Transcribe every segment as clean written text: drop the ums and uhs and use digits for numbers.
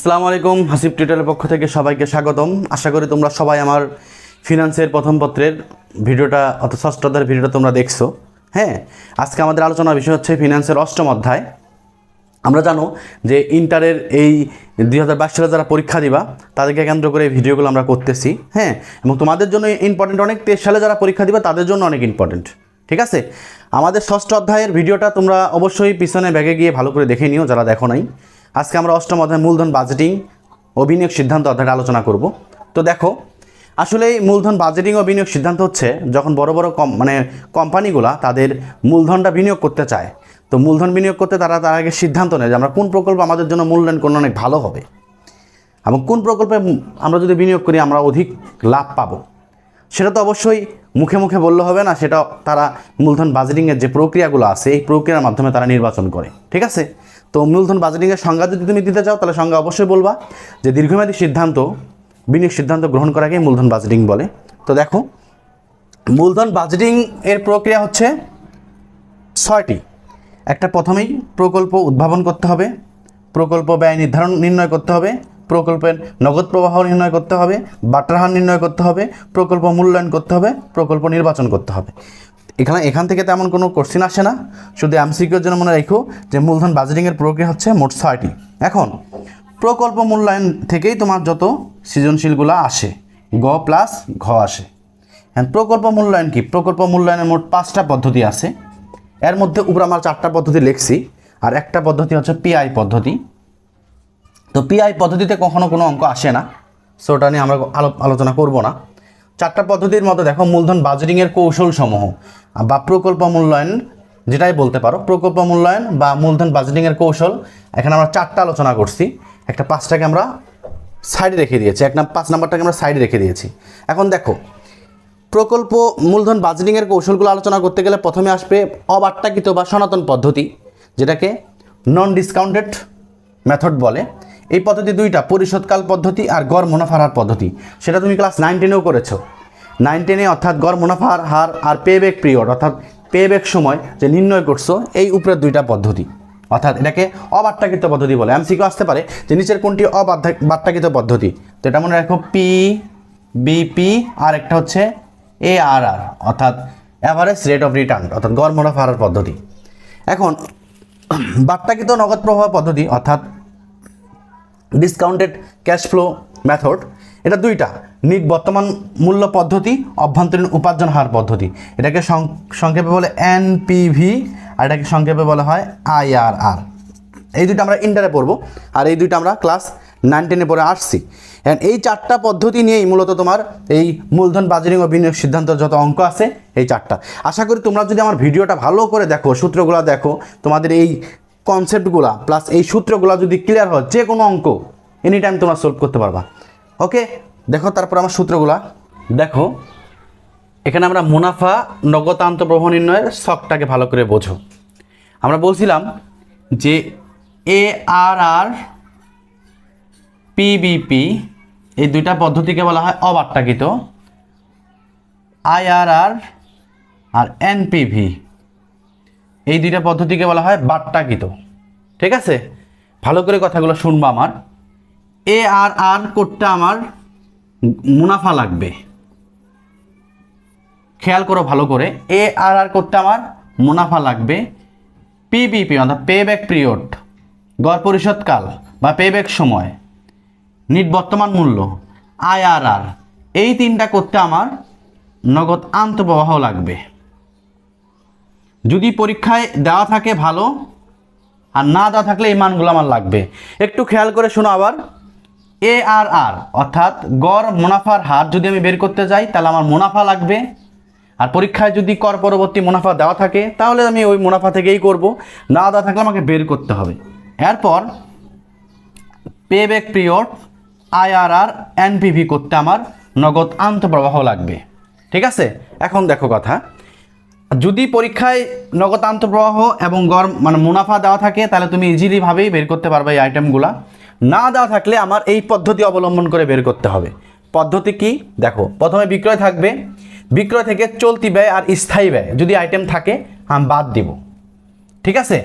আসসালামু আলাইকুম, হাসিব টিউটরের পক্ষ থেকে সবাইকে স্বাগতম। আশা করি তোমরা সবাই আমার ফিনান্সের প্রথম পত্রের ভিডিওটা অর্থাৎ ষষ্ঠ অধ্যায়ের ভিডিওটা তোমরা দেখছো। হ্যাঁ, আজকে আমাদের আলোচনার বিষয় হচ্ছে ফিনান্সের অষ্টম অধ্যায়। আমরা জানো যে ইন্টারের এই 2022 সালে যারা পরীক্ষা দিবা তাদেরকে কেন্দ্র করে এই ভিডিওগুলো আমরা করতেছি। হ্যাঁ, এবং তোমাদের জন্য ইম্পর্টেন্ট অনেক, 23 সালে যারা পরীক্ষা দিবা তাদের জন্য অনেক ইম্পর্টেন্ট। ঠিক আছে, আমাদের ষষ্ঠ অধ্যায়ের ভিডিওটা তোমরা অবশ্যই পিছনে ব্যাগে গিয়ে ভালো করে দেখে নিও যারা দেখো নাই। আজকে আমরা অষ্টম অধ্যায় মূলধন বাজেটিং ও বিনিয়োগ সিদ্ধান্ত অধ্যায়টা আলোচনা করব। তো দেখো, আসলে এই মূলধন বাজেটিং ও বিনিয়োগ সিদ্ধান্ত হচ্ছে যখন বড় বড় কোম্পানিগুলা তাদের মূলধনটা বিনিয়োগ করতে চায়, তো মূলধন বিনিয়োগ করতে তারা তার আগে সিদ্ধান্ত নেয় যে আমরা কোন প্রকল্প আমাদের জন্য মূল্যায়ন করলে অনেক ভালো হবে এবং কোন প্রকল্পে আমরা যদি বিনিয়োগ করি আমরা অধিক লাভ পাবো। সেটা তো অবশ্যই মুখে মুখে বললে হবে না, সেটা তারা মূলধন বাজেটিংয়ের যে প্রক্রিয়াগুলো আছে এই প্রক্রিয়ার মাধ্যমে তারা নির্বাচন করে। ঠিক আছে, তো মূলধন বাজেটিংয়ের সংজ্ঞা যদি তুমি দিতে চাও তাহলে সংজ্ঞা অবশ্যই বলবা যে দীর্ঘমেয়াদী সিদ্ধান্ত বিনিয়োগ সিদ্ধান্ত গ্রহণ করাকেই মূলধন বাজেটিং বলে। তো দেখো, মূলধন বাজেটিং এর প্রক্রিয়া হচ্ছে 6টি। একটা প্রথমেই প্রকল্প উদ্ভাবন করতে হবে, প্রকল্প ব্যয় নির্ণয় করতে হবে, প্রকল্পের নগদ প্রবাহ নির্ণয় করতে হবে, বাটার হার নির্ণয় করতে হবে, প্রকল্প মূল্যায়ন করতে হবে, প্রকল্প নির্বাচন করতে হবে। এখান থেকে তেমন কোনো কোশ্চেন আসে না, শুধু এমসিকিউর জন্য মনে রাখো যে মূলধন বাজেটিংয়ের প্রক্রিয়া হচ্ছে মোট 6টি। এখন প্রকল্প মূল্যায়ন থেকেই তোমার যত সৃজনশীলগুলো আসে, গ প্লাস ঘ আসে। হ্যাঁ, প্রকল্প মূল্যায়ন কি? প্রকল্প মূল্যায়নের মোট 5টা পদ্ধতি আছে। এর মধ্যে উপরে আমার 4টা পদ্ধতি লিখছি, আর একটা পদ্ধতি হচ্ছে পিআই পদ্ধতি। তো পিআই পদ্ধতিতে কখনো কোনো অঙ্ক আসে না, সো ওটা নিয়ে আমরা আলোচনা করব না। 4টা পদ্ধতির মধ্যে দেখো, মূলধন বাজেটিংয়ের কৌশলসমূহ বা প্রকল্প মূল্যায়ন, যেটাই বলতে পারো, প্রকল্প মূল্যায়ন বা মূলধন বাজেটিংয়ের কৌশল, এখানে আমরা 4টা আলোচনা করছি। একটা 5টাকে আমরা সাইডে রেখে দিয়েছি, 5 নাম্বারটাকে আমরা সাইডে রেখে দিয়েছি। এখন দেখো, প্রকল্প মূলধন বাজেটিংয়ের কৌশলগুলো আলোচনা করতে গেলে প্রথমে আসবে অবাট্টাকৃত বা সনাতন পদ্ধতি, যেটাকে নন ডিসকাউন্টেড মেথড বলে। এই পদ্ধতি 2টা, পরিশোধকাল পদ্ধতি আর গড় মুনাফার হার পদ্ধতি। সেটা তুমি ক্লাস 9-10-এও করেছো। 9-10-এ অর্থাৎ গড় মুনাফার হার আর পেব্যাক পিরিয়ড অর্থাৎ পেব্যাক সময় যে নির্ণয় করছো, এই উপরের 2টা পদ্ধতি, অর্থাৎ এটাকে অবাট্টাকৃত পদ্ধতি বলে। এমসিকিউ আসতে পারে যে নিচের কোনটি অবাট্টাকৃত পদ্ধতি, তো এটা মনে রাখো পি বিপি, আর একটা হচ্ছে ARR অর্থাৎ অ্যাভারেজ রেট অফ রিটার্ন অর্থাৎ গড় মুনাফা হার পদ্ধতি। এখন বাট্টাকৃত নগদ প্রবাহ পদ্ধতি অর্থাৎ ডিসকাউন্টেড ক্যাশ ফ্লো মেথড, এটা 2টা, বর্তমান মূল্য পদ্ধতি, অভ্যন্তরীণ উপার্জন হার পদ্ধতি। এটাকে সংক্ষেপে বলে NPV আর এটাকে সংক্ষেপে বলা হয় IRR। এই 2টা আমরা ইন্টারে পড়বো, আর এই 2টা আমরা ক্লাস 9-10-এ পড়ে আসছি। এই 4টা পদ্ধতি নিয়েই মূলত তোমার এই মূলধন বাজেটিং ও বিনিয়োগ সিদ্ধান্তের যত অঙ্ক আছে এই 4টা। আশা করি তোমরা যদি আমার ভিডিওটা ভালো করে দেখো, সূত্রগুলো দেখো, তোমাদের এই কনসেপ্টগুলা প্লাস এই সূত্রগুলো যদি ক্লিয়ার হয়, যে কোনো অঙ্ক এনি টাইম তোমরা সলভ করতে পারবা। ওকে, দেখো তারপর আমার সূত্রগুলা দেখো। এখানে আমরা মুনাফা নগদ আন্তঃপ্রবাহ নির্ণয়ের ছকটাকে ভালো করে বোঝো। আমরা বলছিলাম যে ARR PBP এই 2টা পদ্ধতিকে বলা হয় অবাট্টাকৃত, IRR আর NPV এই 2টা পদ্ধতিকে বলা হয় বাট্টাকৃত। ঠিক আছে, ভালো করে কথাগুলো শুনবা। আমার ARR করতে আমার মুনাফা লাগবে, খেয়াল করো ভালো করে, ARR করতে আমার মুনাফা লাগবে। PBP অর্থাৎ পেব্যাক পিরিয়ড, গড় পরিশোধকাল বা পেব্যাক সময়, বর্তমান মূল্য, IRR, এই 3টা করতে আমার নগদ আন্তঃপ্রবাহ লাগবে। যদি পরীক্ষায় দেওয়া থাকে ভালো, আর না দেওয়া থাকলে এই মানগুলো আমার লাগবে। একটু খেয়াল করে শোনো আবার, ARR অর্থাৎ গড় মুনাফার হার যদি আমি বের করতে যাই তাহলে আমার মুনাফা লাগবে, আর পরীক্ষায় যদি কর পরবর্তী মুনাফা দেওয়া থাকে তাহলে আমি ওই মুনাফা থেকেই করব, না দেওয়া থাকলে আমাকে বের করতে হবে। এরপর পেব্যাক পিরিয়ড, IRR, NPV করতে আমার নগদ আন্তঃপ্রবাহ লাগবে। ঠিক আছে, এখন দেখো কথা, যদি পরীক্ষায় নগদ আন্তঃপ্রবাহ এবং গড় মুনাফা দেওয়া থাকে তাহলে তুমি ইজিলিভাবেই বের করতে পারবে এই আইটেমগুলা। না দেওয়া থাকলে আমার এই পদ্ধতি অবলম্বন করে বের করতে হবে। পদ্ধতি কি দেখো, প্রথমে বিক্রয় থাকবে, বিক্রয় থেকে চলতি ব্যয় আর স্থায়ী ব্যয় যদি আইটেম থাকে আমি বাদ দিব। ঠিক আছে,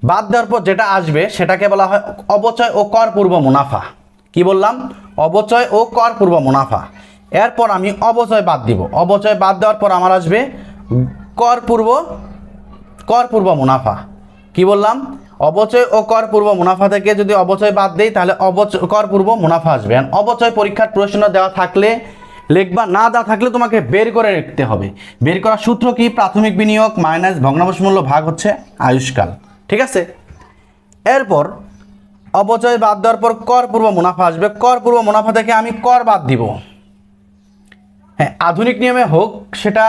বাদ দেওয়ার পর যেটা আসবে সেটাকে বলা হয় অবচয় ও কর পূর্ব মুনাফা। কি বললাম? অবচয় ও কর পূর্ব মুনাফা। এরপর আমি অবচয় বাদ দিব, অবচয় বাদ দেওয়ার পর আমার আসবে কর পূর্ব মুনাফা। কি বললাম? অবচয় ও কর পূর্ব মুনাফা থেকে যদি অবচয় বাদ দেই তাহলে কর পূর্ব মুনাফা আসবে। অবচয় পরীক্ষার প্রশ্ন দেওয়া থাকলে লিখবা, না দেওয়া থাকলে তোমাকে বের করে রাখতে হবে। বের করার সূত্র কি? প্রাথমিক বিনিয়োগ মাইনাস ভগ্নাংশ মূল্য ভাগ হচ্ছে আয়ুষ্কাল। ঠিক আছে? এরপর অবচয় বাদ দেওয়ার পর কর পূর্ব মুনাফা আসবে। কর পূর্ব মুনাফা থেকে আমি কর বাদ দিব। হ্যাঁ, আধুনিক নিয়মে হোক সেটা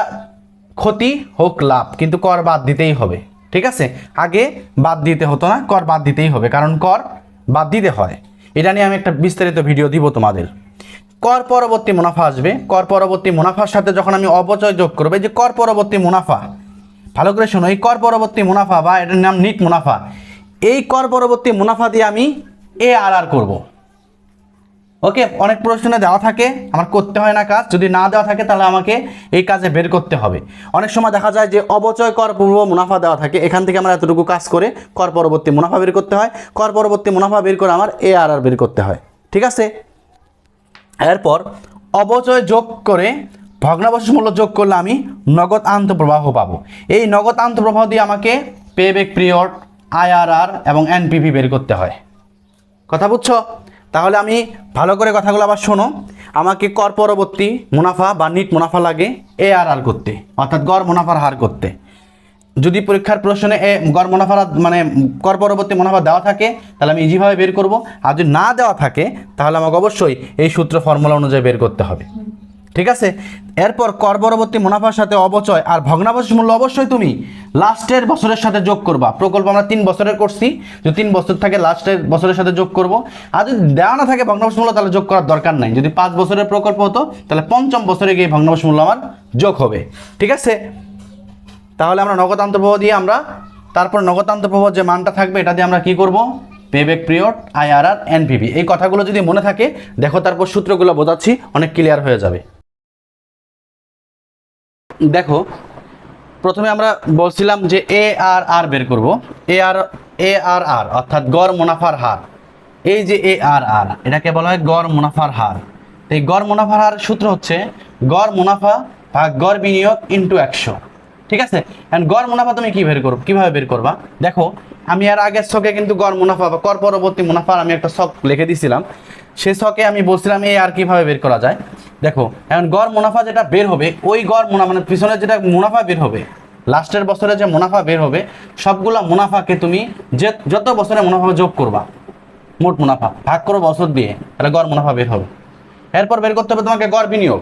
ক্ষতি হোক লাভ, কিন্তু কর বাদ দিতেই হবে। ঠিক আছে? আগে বাদ দিতে হতো না, কর বাদ দিতেই হবে, কারণ কর বাদ দিতে হয়। এটা নিয়ে আমি একটা বিস্তারিত ভিডিও দিব তোমাদের। কর পরবর্তী মুনাফা আসবে। কর পরবর্তী মুনাফার সাথে যখন আমি অবচয় যোগ করবো, এই যে কর পরবর্তী মুনাফা, ভালো করে শোনো, এই কর পরবর্তী মুনাফা বা এটার নাম নিট মুনাফা, এই কর পরবর্তী মুনাফা দিয়ে আমি ARR করব। ওকে, অনেক প্রশ্নে দেওয়া থাকে, আমার করতে হয় না কাজ। যদি না দেওয়া থাকে তাহলে আমাকে এই কাজে বের করতে হবে। অনেক সময় দেখা যায় যে অবচয় কর পূর্ব মুনাফা দেওয়া থাকে, এখান থেকে আমরা এতটুকু কাজ করে কর পরবর্তী মুনাফা বের করতে হয়। কর পরবর্তী মুনাফা বের করে আমার ARR বের করতে হয়। ঠিক আছে? এরপর অবচয় যোগ করে ভগ্নাবশেষ মূল্য যোগ করলে আমি নগদ আন্তঃপ্রবাহ পাবো। এই নগদ আন্তঃপ্রবাহ দিয়ে আমাকে পেব্যাক পিরিয়ড, IRR এবং NPV বের করতে হয়। কথা বুঝছো? তাহলে আমি ভালো করে কথাগুলো আবার শোনো। আমাকে কর পরবর্তী মুনাফা বা নিট মুনাফা লাগে ARR করতে, অর্থাৎ গড় মুনাফার হার করতে। যদি পরীক্ষার প্রশ্নে গড় মুনাফার মানে কর পরবর্তী মুনাফা দেওয়া থাকে তাহলে আমি ইজিভাবে বের করব। আর যদি না দেওয়া থাকে তাহলে আমাকে অবশ্যই এই সূত্র ফর্মুলা অনুযায়ী বের করতে হবে। ঠিক আছে? এরপর কর পরবর্তী মুনাফার সাথে অবচয় আর ভগ্নাবশেষ মূল্য অবশ্যই তুমি লাস্টের বছরের সাথে যোগ করবা। প্রকল্প আমরা 3 বছরের করছি, যদি 3 বছর থাকে লাস্টের বছরের সাথে যোগ করব। আর যদি দেওয়া না থাকে ভগ্নাবশেষ মূল্য তাহলে যোগ করার দরকার নাই। যদি 5 বছরের প্রকল্প হতো তাহলে 5ম বছরে গিয়ে ভগ্নাবশেষ মূল্য আমার যোগ হবে। ঠিক আছে? তাহলে আমরা নগদ আন্তঃপ্রবাহ দিয়ে আমরা তারপর নগদ আন্তঃপ্রবাহ যে মানটা থাকবে এটা দিয়ে আমরা কি করব? পেব্যাক পিরিয়ড, IRR, NPV, এই কথাগুলো যদি মনে থাকে দেখো, তারপর সূত্রগুলো বোঝাচ্ছি, অনেক ক্লিয়ার হয়ে যাবে। দেখো, প্রথমে আমরা বলছিলাম যে ARR বের করব। ARR অর্থাৎ গড় মুনাফার হার। এই যে ARR, এটাকে বলা হয় গড় মুনাফার হার। এই গড় মুনাফার হার সূত্র হচ্ছে গড় মুনাফা ভাগ গড় বিনিয়োগ ইনটু 100। ঠিক আছে? এন্ড গড় মুনাফা তুমি কিভাবে বের করবা? দেখো, আমি আর আগের ছকে কিন্তু গড় মুনাফা বা কর পরবর্তী মুনাফার আমি একটা ছক লিখে দিয়েছিলাম। সেই ছকে আমি বলছিলাম AR কিভাবে বের করা যায়। দেখো, এখন গড় মুনাফা যেটা বের হবে, ওই গড় মুনাফা মানে পিছনে যেটা মুনাফা বের হবে, লাস্টের বছরে যে মুনাফা বের হবে, সবগুলা মুনাফাকে তুমি যত বছরে মুনাফা যোগ করবা, মোট মুনাফা ভাগ করো বছর দিয়ে, তাহলে গড় মুনাফা বের হবে। এরপর বের করতে হবে তোমাকে গড় বিনিয়োগ।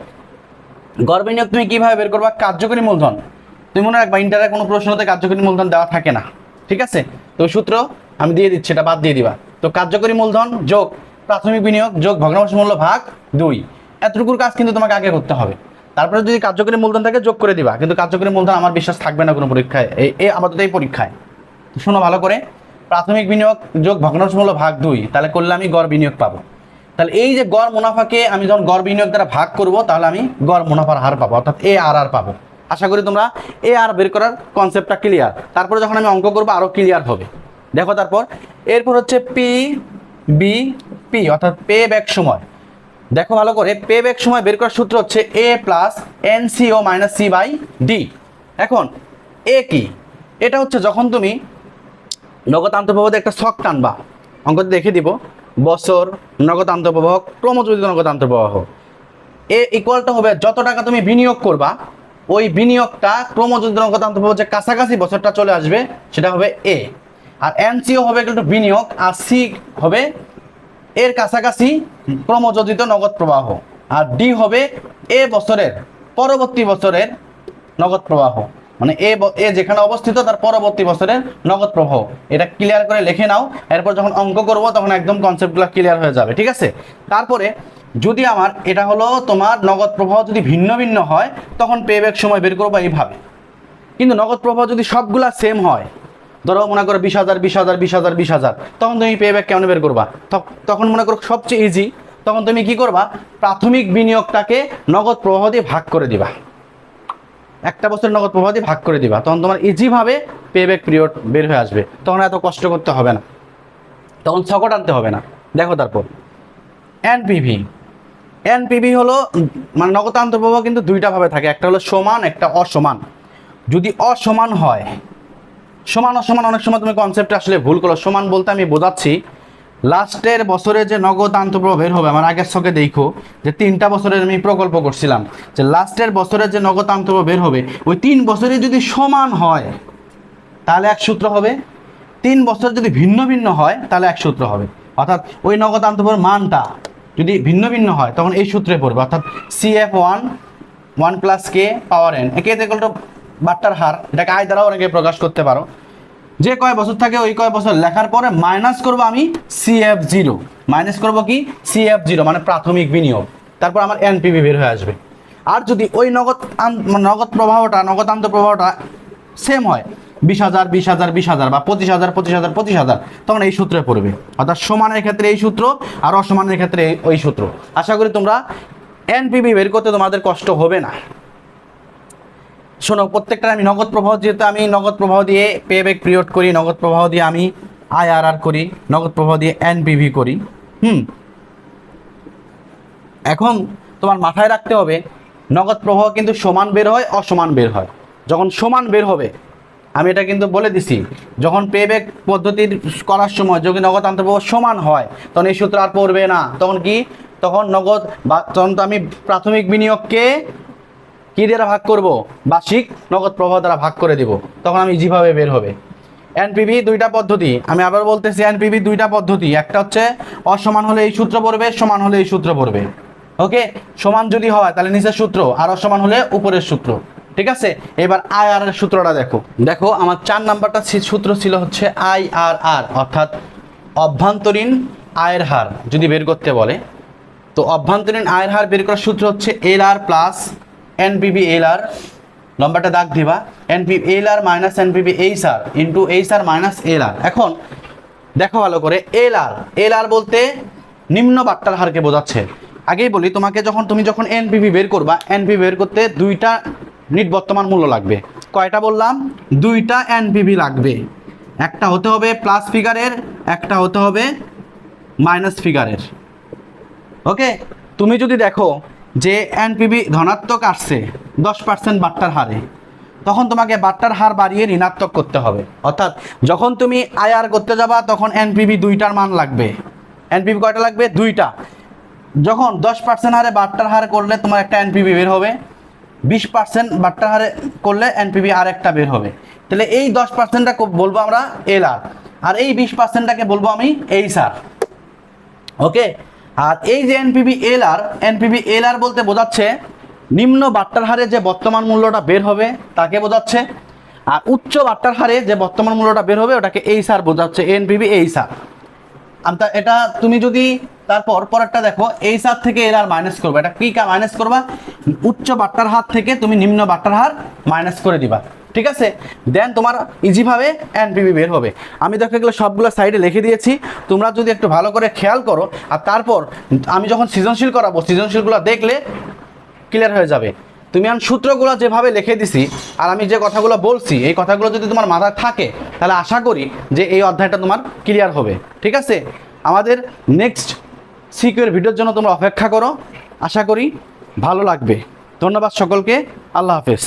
গড় বিনিয়োগ তুমি কিভাবে বের করবা? কার্যকরী মূলধন। তুমি মনে রাখবা ইন্টারের কোনো প্রশ্নতে কার্যকরী মূলধন দেওয়া থাকে না। ঠিক আছে? তো সূত্র আমি দিয়ে দিচ্ছি, এটা বাদ দিয়ে দিবা। তো কার্যকরী মূলধন যোগ প্রাথমিক বিনিয়োগ যোগ ভগ্নাংশ মূল্য ভাগ 2, এতটুকুর কাজ কিন্তু তোমাকে আগে করতে হবে। তারপরে যদি কার্যকরী মূলধন থাকে যোগ করে দিবা, কিন্তু কার্যকরী মূলধন আমার বিশ্বাস থাকবে না কোনো পরীক্ষায়, এই আপাতত এই পরীক্ষায়। শোনো ভালো করে, প্রাথমিক বিনিয়োগ যোগ ভগ্নাংশ মূল্য ভাগ 2, তাহলে করলে আমি গড় বিনিয়োগ পাবো। তাহলে এই যে গড় মুনাফাকে আমি যখন গড় বিনিয়োগ দ্বারা ভাগ করব, তাহলে আমি গড় মুনাফার হার পাবো, অর্থাৎ ARR পাবো। আশা করি তোমরা AR বের করার কনসেপ্টটা ক্লিয়ার। তারপরে যখন আমি অঙ্ক করবো আরও ক্লিয়ার হবে। দেখো, এরপর হচ্ছে PBP অর্থাৎ পে ব্যাক সময়। দেখো ভালো করে, পে ব্যাক সময় বের করার সূত্র হচ্ছে A plus NCO minus C/D। এখন এ কি? এটা হচ্ছে যখন তুমি নগদ আন্তঃপ্রবাহে একটা ছক টানবা, অঙ্কতে দেখে দিব, বছর, নগদ আন্তঃপ্রবাহ, ক্রমযোজিত নগদ আন্তঃপ্রবাহ। এ ইকুয়ালটা হবে যত টাকা তুমি বিনিয়োগ করবা, ওই বিনিয়োগটা ক্রমযোজিত নগদ আন্তঃপ্রবাহ যে কাছাকাছি বছরটা চলে আসবে সেটা হবে A। আর NCO হবে একটু বিনিয়োগ, আর C হবে এর কাছাকাছি ক্রমযোজিত নগদ প্রবাহ, আর D হবে এ বছরের পরবর্তী বছরের নগদ প্রবাহ, মানে এ যেখানে অবস্থিত তার পরবর্তী বছরের নগদ প্রবাহ। এটা ক্লিয়ার করে লিখে নাও, এরপর যখন অঙ্ক করব তখন একদম কনসেপ্টগুলো ক্লিয়ার হয়ে যাবে। ঠিক আছে? তারপরে যদি আমার এটা হলো তোমার নগদ প্রবাহ যদি ভিন্ন ভিন্ন হয় তখন পেব্যাক সময় বের করবো এইভাবে। কিন্তু নগদ প্রবাহ যদি সবগুলা সেম হয়, ধরো মনে করো 20,000 20,000 20,000 20,000, তখন তুমি পেব্যাক কেমন বের করবা? তখন মনে করো সবচেয়ে ইজি, তখন তুমি কি করবা? প্রাথমিক বিনিয়োগটাকে নগদ প্রবাহ দিয়ে ভাগ করে দিবা। একটা বছরের নগদ প্রবাহ দিয়ে ভাগ করে দিবা, তখন তোমার ইজিভাবে পেব্যাক পিরিয়ড বের হয়ে আসবে, তখন এত কষ্ট করতে হবে না, তখন ছকট আনতে হবে না। দেখো তারপর এনপিভি। এনপিভি হলো মানে নগদ আন্তঃপ্রবাহ কিন্তু দুইটা ভাবে থাকে, একটা হলো সমান, একটা অসমান। যদি অসমান হয়, সমান অসমান অনেক সময় তুমি কনসেপ্টে আসলে ভুল করো। সমান বলতে আমি বোঝাচ্ছি লাস্টের বছরে যে নগদ আন্তঃপ্রবাহ বের হবে, আমার আগের ছকে দেখো যে 3টা বছরের আমি প্রকল্প করছিলাম যে লাস্টের বছরে যে নগদ আন্তঃপ্রবাহ বের হবে ওই 3 বছরে যদি সমান হয় তাহলে এক সূত্র হবে, 3 বছর যদি ভিন্ন ভিন্ন হয় তাহলে এক সূত্র হবে। অর্থাৎ ওই নগদ আন্তঃপ্রবাহের মানটা যদি ভিন্ন ভিন্ন হয় তখন এই সূত্রে পড়বে, অর্থাৎ CF1 1 + K পাওয়ার n, একে ইকুয়াল টু বাট্টার হার, এটাকে আয় দ্বারাও অনেকে প্রকাশ করতে পারো। যে কয় বছর থাকে ওই কয় বছর লেখার পরে মাইনাস করবো আমি CF0, মাইনাস করবো কি CF0 মানে প্রাথমিক বিনিয়োগ, তারপর আমার এনপিভি বের হয়ে আসবে। আর যদি ওই নগদ প্রবাহটা, নগদ আন্তঃপ্রবাহটা সেম হয় 20,000 20,000 20,000 বা 25,000 25,000 25,000, তখন এই সূত্রে পড়বে। অর্থাৎ সমানের ক্ষেত্রে এই সূত্র আর অসমানের ক্ষেত্রে ওই সূত্র। আশা করি তোমরা এনপিভি বের করতে তোমাদের কষ্ট হবে না। শোনো, প্রত্যেকটা আমি নগদ প্রবাহ, যেহেতু আমি নগদ প্রবাহ দিয়ে পেব্যাক পিরিয়ড করি, নগদ প্রবাহ দিয়ে আমি IRR করি, নগদ প্রবাহ দিয়ে এনপিভি করি। এখন তোমার মাথায় রাখতে হবে নগদ প্রবাহ কিন্তু সমান বের হয়, অসমান বের হয়। যখন সমান বের হবে, আমি এটা কিন্তু বলে দিছি, যখন পেব্যাক পদ্ধতির করার সময় যদি নগদ আন্তঃপ্রবাহ সমান হয় তখন এই সূত্র আর পড়বে না। তখন কি, তখন নগদ বা তখন তো আমি প্রাথমিক বিনিয়োগকে কি দ্বারা ভাগ করব, বার্ষিক নগদ প্রবাহ দ্বারা ভাগ করে দেব, তখন আমি যেভাবে বের হবে। এনপিভি দুইটা পদ্ধতি, আমি আবার বলতেছি এনপিভি দুইটা পদ্ধতি, একটা হচ্ছে অসমান হলে এই সূত্র পড়বে, সমান হলে এই সূত্র পড়বে। ওকে, সমান যদি হয় তাহলে নিচের সূত্র, আর অসমান হলে উপরের সূত্র। ঠিক আছে, এবার IRR এর সূত্রটা দেখো। দেখো আমার 4 নাম্বারটা সূত্র ছিল হচ্ছে IRR, অর্থাৎ অভ্যন্তরীণ আয়ের হার যদি বের করতে বলে, তো অভ্যন্তরীণ আয়ের হার বের করার সূত্র হচ্ছে LR প্লাস NPV LR, লম্বাটা দাগ দিবা, NPV LR minus NPV HR into HR minus LR। এখন দেখো ভালো করে, LR বলতে নিম্ন বাট্টার হারকে বোঝাচ্ছে। আগেই বলি তোমাকে, তুমি যখন এনপিভি বের করবা, এনপিভি বের করতে দুইটা নিট বর্তমান মূল্য লাগবে। কয়টা বললাম? দুইটা এনপিভি লাগবে, একটা হতে হবে প্লাস ফিগারের, একটা হতে হবে মাইনাস ফিগারের। ওকে, তুমি যদি দেখো যে এনপিভি ধনাত্মক আসছে 10% বাট্টার হারে, তখন তোমাকে বাট্টার হার বাড়িয়ে ঋণাত্মক করতে হবে। অর্থাৎ যখন তুমি IR করতে যাবা তখন এনপিভি দুইটার মান লাগবে। এনপিভি কয়টা লাগবে? দুইটা। যখন 10% হারে বাট্টার হার করলে তোমার একটা এনপিভি বের হবে, 20% বাট্টার হারে করলে এনপিভি আর একটা বের হবে। তাহলে এই 10%টা বলবো আমরা LR, আর এই 20%টাকে বলবো আমি HR। ওকে, আর এই যে এনপিভি LR বলতে বোঝাচ্ছে নিম্ন বাট্টার হারে যে বর্তমান মূল্যটা বের হবে তাকে বোঝাচ্ছে, আর উচ্চ বাট্টার হারে যে বর্তমান মূল্যটা বের হবে ওটাকে HR বোঝাচ্ছে, এনপিভি HR। এটা তুমি যদি তারপর পরেরটা দেখো, HR থেকে LR মাইনাস করবে, এটা কি মাইনাস করবা? উচ্চ বাট্টার হার থেকে তুমি নিম্ন বাট্টার হার মাইনাস করে দিবা। ঠিক আছে, দেন তোমার ইজিভাবে এনপিভি বের হবে। আমি দেখো এগুলো সবগুলো সাইডে লিখে দিয়েছি, তোমরা যদি একটু ভালো করে খেয়াল করো, আর তারপর আমি যখন সৃজনশীল করাবো সৃজনশীলগুলো দেখলে ক্লিয়ার হয়ে যাবে। তুমি এখন সূত্রগুলো যেভাবে লিখে দিছি আর আমি যে কথাগুলো বলছি, এই কথাগুলো যদি তোমার মাথায় থাকে তাহলে আশা করি যে এই অধ্যায়টা তোমার ক্লিয়ার হবে। ঠিক আছে, আমাদের নেক্সট সিকিউর ভিডিওর জন্য তোমরা অপেক্ষা করো, আশা করি ভালো লাগবে। ধন্যবাদ সকলকে, আল্লাহ হাফেজ।